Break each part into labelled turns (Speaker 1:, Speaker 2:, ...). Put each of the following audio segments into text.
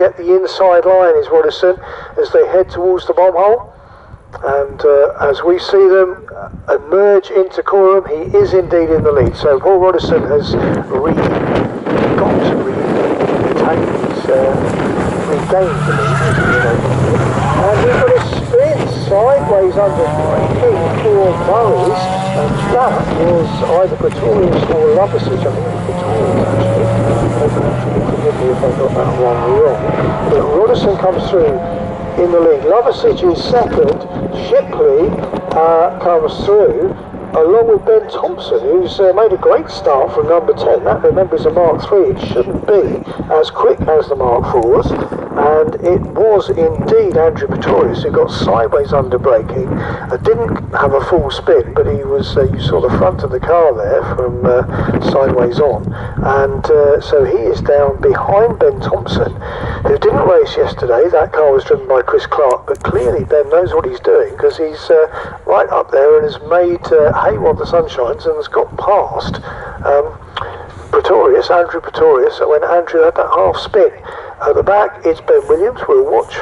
Speaker 1: Get the inside line is Roddison as they head towards the bomb hole. And as we see them emerge into Coram, he is indeed in the lead. So Paul Roddison has regained the lead. And we've got a spin sideways under braking for Burrows. And that was either Pretorius or Lovasich. I think it was Pretorius actually. Forgive me if I got that wrong. But Roddison comes through in the lead. Lovasich is second. Shipley comes through along with Ben Thompson, who's made a great start from number 10. That, remember, is a Mark 3. It shouldn't be as quick as the Mark 4s. And it was indeed Andrew Pretorius who got sideways under braking. Didn't have a full spin, but he was, you saw the front of the car there from sideways on. And so he is down behind Ben Thompson, who didn't race yesterday. That car was driven by Chris Clark, but clearly Ben knows what he's doing, because he's right up there and has made hay while the sun shines and has got past Pretorius, Andrew Pretorius, when Andrew had that half spin. At the back, it's Ben Williams. We'll watch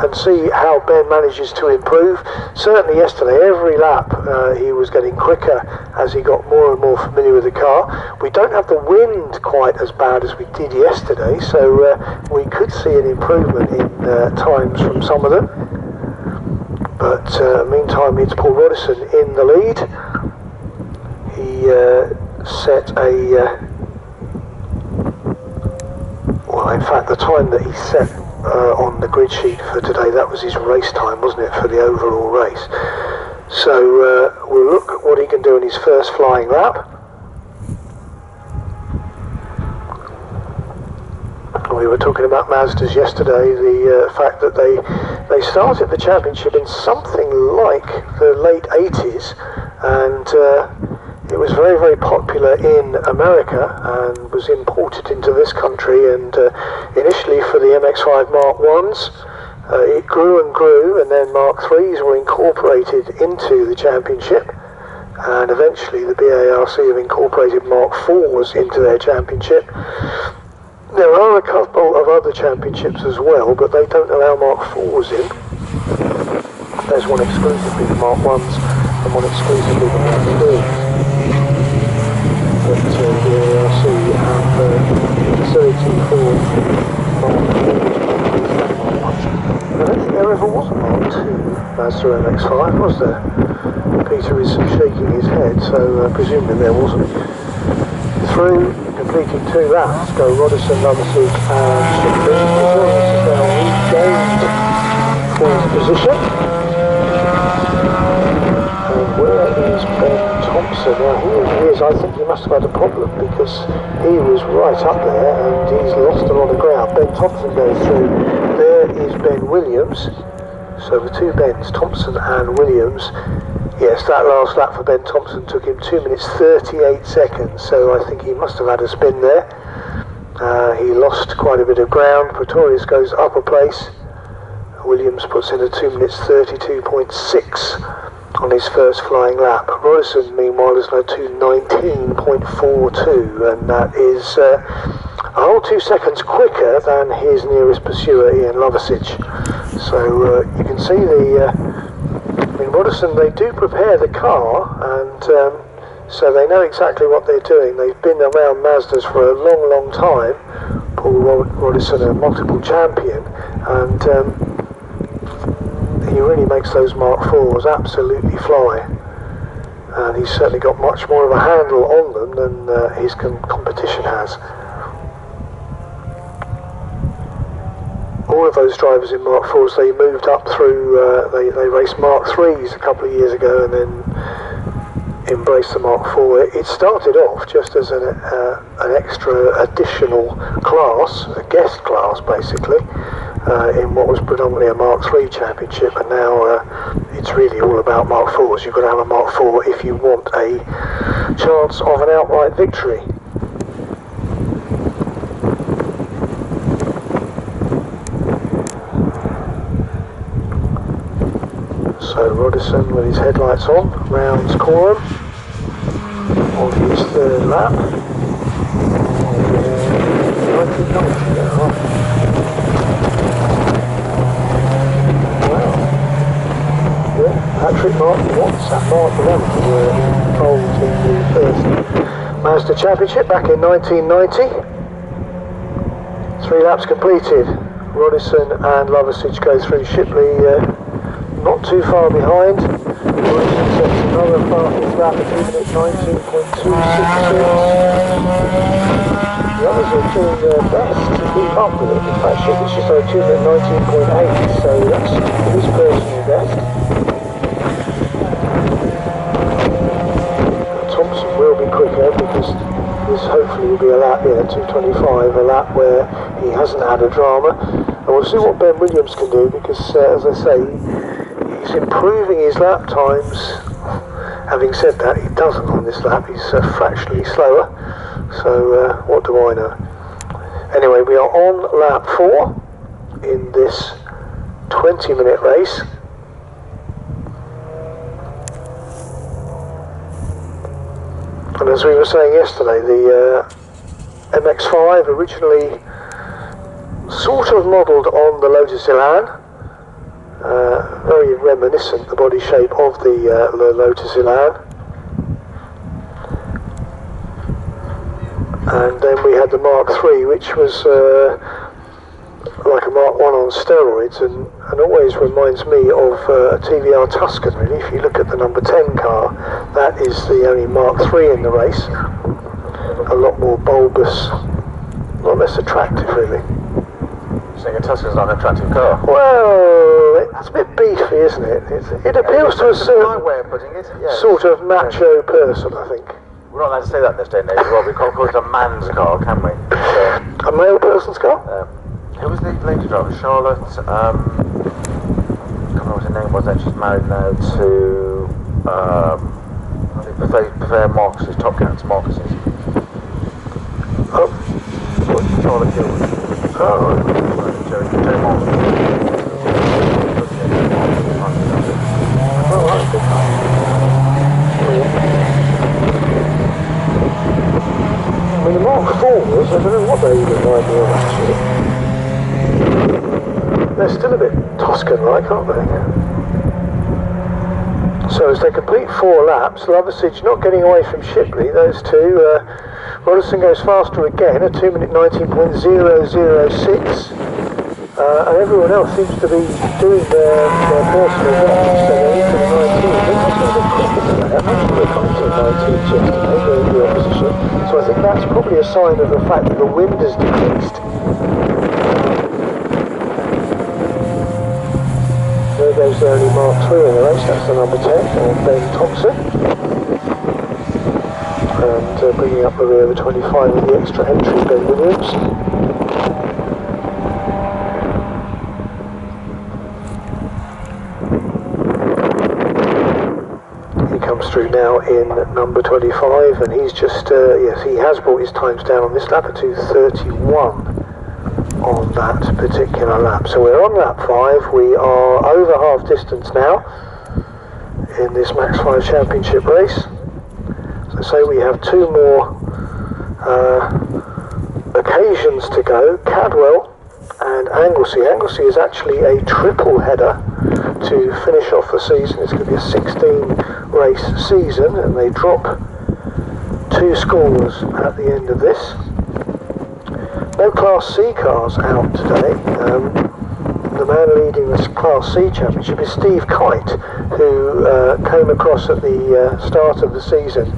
Speaker 1: and see how Ben manages to improve. Certainly yesterday, every lap he was getting quicker as he got more and more familiar with the car. We don't have the wind quite as bad as we did yesterday, so we could see an improvement in times from some of them. But meantime, it's Paul Roddison in the lead. He set a... well, in fact, the time that he set on the grid sheet for today, that was his race time, wasn't it, for the overall race. So we'll look at what he can do in his first flying lap. We were talking about Mazdas yesterday, the fact that they started the championship in something like the late 80s, and it was very, very popular in America and was imported into this country, and initially for the MX5 Mark 1s, it grew and grew, and then Mark 3s were incorporated into the championship, and eventually the BARC have incorporated Mark 4s into their championship. There are a couple of other championships as well, but they don't allow Mark 4s in. There's one exclusively for Mark 1s and one exclusively for Mark 3s. But the ARC have facility for Mark 4s. I don't think there ever was a Mark 2 Mazda MX5, was there? Peter is shaking his head, so presumably there wasn't. Through, completing 2 laps, go Roddison, Lovasich and Shipley. Pretorius is now regained 4th position. And where is Ben Thompson? Now here he is. I think he must have had a problem, because he was right up there and he's lost a lot of ground. Ben Thompson goes through. There is Ben Williams. So the 2 Bens, Thompson and Williams. Yes, that last lap for Ben Thompson took him 2 minutes 38 seconds, so I think he must have had a spin there. He lost quite a bit of ground. Pretorius goes up a place. Williams puts in a 2 minutes 32.6 on his first flying lap. Roddison, meanwhile, has now 2:19.42, and that is a whole 2 seconds quicker than his nearest pursuer, Ian Lovasich. So you can see in Roddison, they do prepare the car, and so they know exactly what they're doing. They've been around Mazdas for a long, long time. Paul Roddison, a multiple champion, and he really makes those Mark 4s absolutely fly. And he's certainly got much more of a handle on them than his competition has. All of those drivers in Mark 4s, they moved up through, they raced Mark 3s a couple of years ago and then embraced the Mark 4. It started off just as an extra additional class, a guest class basically, in what was predominantly a Mark 3 championship, and now it's really all about Mark 4s. You've got to have a Mark 4 if you want a chance of an outright victory. So Roddison with his headlights on, rounds Coram on his 3rd lap. 1990 now. Mark 11 were involved in the first Mazda Championship back in 1990. 3 laps completed. Rodison and Loversage go through. Shipley not too far behind. Rodison sets another fastest lap at 2 minutes 19.266. The others are doing their best to keep up with it. In fact, Shipley's just over 2 minutes 19.8, so that's his personal best. Thompson will be quicker because this hopefully will be a lap, 2:25, a lap where he hasn't had a drama. And we'll see what Ben Williams can do because, as I say, he's improving his lap times. Having said that, he doesn't on this lap, he's fractionally slower. So, what do I know? Anyway, we are on lap 4 in this 20-minute race. And as we were saying yesterday, the MaX5 originally sort of modelled on the Lotus Elan, very reminiscent, the body shape of the Lotus Elan. And then we had the Mark III, which was like a Mark I on steroids, and always reminds me of a TVR Tuscan, really. If you look at the number 10 car, that is the only Mark III in the race. A lot more bulbous, a lot less attractive, really.
Speaker 2: So a Tuscan's not an attractive car?
Speaker 1: Well, it's a bit beefy, isn't it? It appeals to a certain
Speaker 2: way of putting it. Yes.
Speaker 1: Sort of macho person, I think.
Speaker 2: We're not allowed to say that in this day and age. Well, we can't call it a man's car, can we?
Speaker 1: A male person's car?
Speaker 2: Who was the lady driver? Charlotte, I can't remember what her name was then. She's married now to, I think, Buffet Marcus's, Top Cat's Marcus's.
Speaker 1: Oh.
Speaker 2: Charlotte Gilbert.
Speaker 1: Oh, right.
Speaker 2: Jerry Marcus.
Speaker 1: Oh, that's good. I mean, the Mark IVs, I don't know what they even remind me of, actually. They're still a bit Tuscan-like, aren't they? So as they complete 4 laps, Loversage not getting away from Shipley, those two. Rodison goes faster again at 2 minutes 19.006. And everyone else seems to be doing their personal best, so they're into the 19. They're not going to be quicker than that. Most of them come to the 19s yesterday, the opposition. So I think that's probably a sign of the fact that the wind has decreased. There goes the only Mark III in the race, that's the number 10, or Ben Thompson. And bringing up the rear of 25 with the extra entry, Ben Williams. He comes through now in number 25, and he's just, yes, he has brought his times down on this lap at 2:31. On that particular lap. So we're on lap 5, we are over half distance now in this MaX5 Championship race. So say we have 2 more occasions to go, Cadwell and Anglesey. Anglesey is actually a triple header to finish off the season. It's going to be a 16 race season, and they drop 2 scores at the end of this. No Class C cars out today. The man leading this Class C Championship is Steve Kite, who came across at the start of the season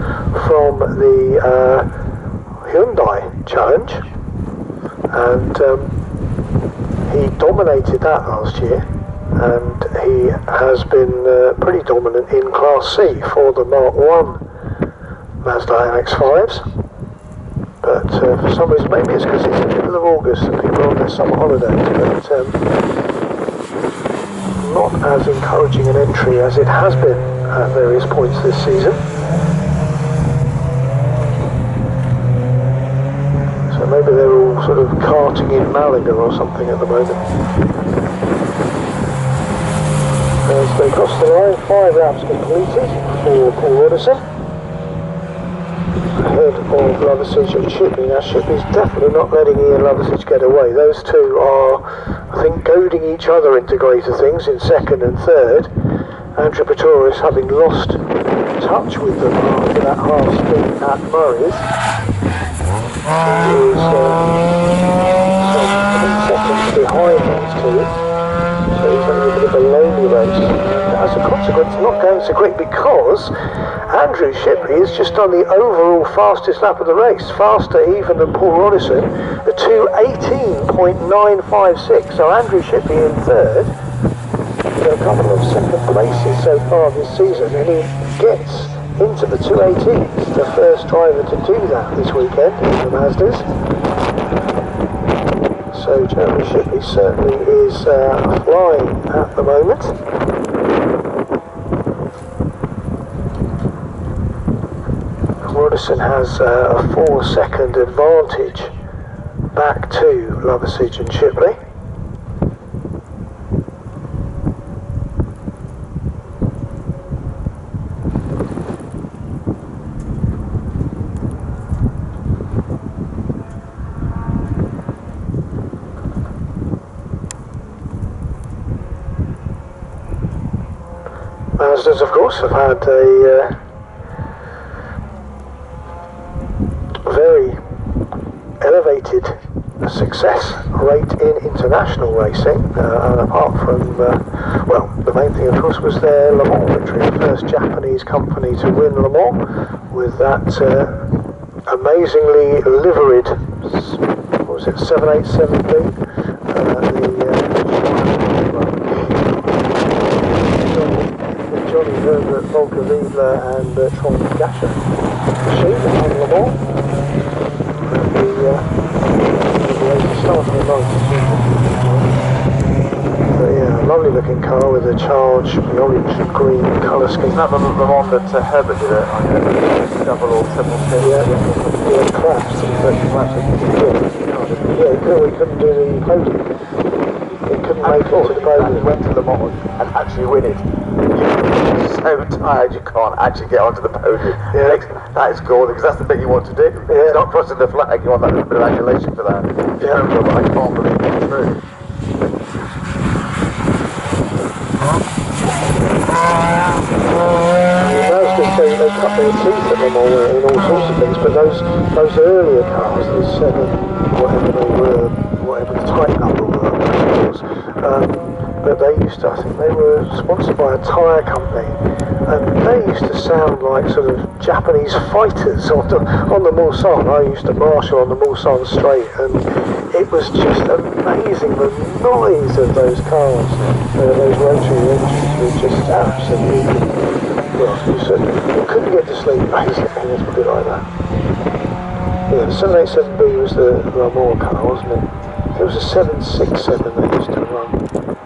Speaker 1: from the Hyundai Challenge, and he dominated that last year, and he has been pretty dominant in Class C for the Mark I Mazda MaX5s. But for some reason, maybe it's because it's the middle of August and people are on their summer holidays, but not as encouraging an entry as it has been at various points this season. So maybe they're all sort of karting in Malaga or something at the moment. As they cross the line, 5 laps completed for Paul Rodison. Ahead of Loversage and Shipley. Now Shipley's definitely not letting Ian Loversage get away. Those two are, I think, goading each other into greater things in second and third. Andrew Pretorius, having lost touch with them after that half spin at Murray's. He is some 10 seconds behind those two, so he's having a bit of a lonely race. As a consequence, not going so quick because Andrew Shipley is just on the overall fastest lap of the race, faster even than Paul Rodison, a 2:18.956. So Andrew Shipley in third, with a couple of second places so far this season, and he gets into the 2:18s, the first driver to do that this weekend in the Mazdas. So Jeremy Shipley certainly is flying at the moment. Rodison has a 4-second advantage back to Lovasage and Shipley. Mazdas, of course, have had a very elevated success rate in international racing, and apart from, well, the main thing, of course, was their Le Mans victory, the first Japanese company to win Le Mans, with that amazingly liveried, what was it, 787B, Johnny Herbert, Volker Riedler and Bertrand Gasher machine on Le Mans. The race started in 92. But yeah, lovely looking car with a charge, the orange and green colour scheme.
Speaker 2: Isn't that the one that Herbert did it on double or triple spin?
Speaker 1: Yeah, it collapsed. Yeah, he couldn't do the podium. He couldn't make it to the podium.
Speaker 2: He went to Le Mans and actually win it. You're so tired you can't actually get onto the podium.
Speaker 1: Yeah.
Speaker 2: That is cool, because that's the bit you want to do.
Speaker 1: Yeah.
Speaker 2: It's not crossing the flag, you want that little bit of adulation for that.
Speaker 1: Yeah.
Speaker 2: But I can't believe it's true.
Speaker 1: They cut their teeth at them all in all sorts of things, but those earlier cars, the 7, whatever they were, whatever the type number were, but they used to, I think they were sponsored by a tyre company, and they used to sound like sort of Japanese fighters on the Mulsanne. I used to marshal on the Mulsanne straight, and it was just amazing, the noise of those cars, those rotary engines were just absolutely, well, you couldn't get to sleep basically, let's put it like that. Yeah, the 787B was the Le Mans car, wasn't it? There was a 767 that used to run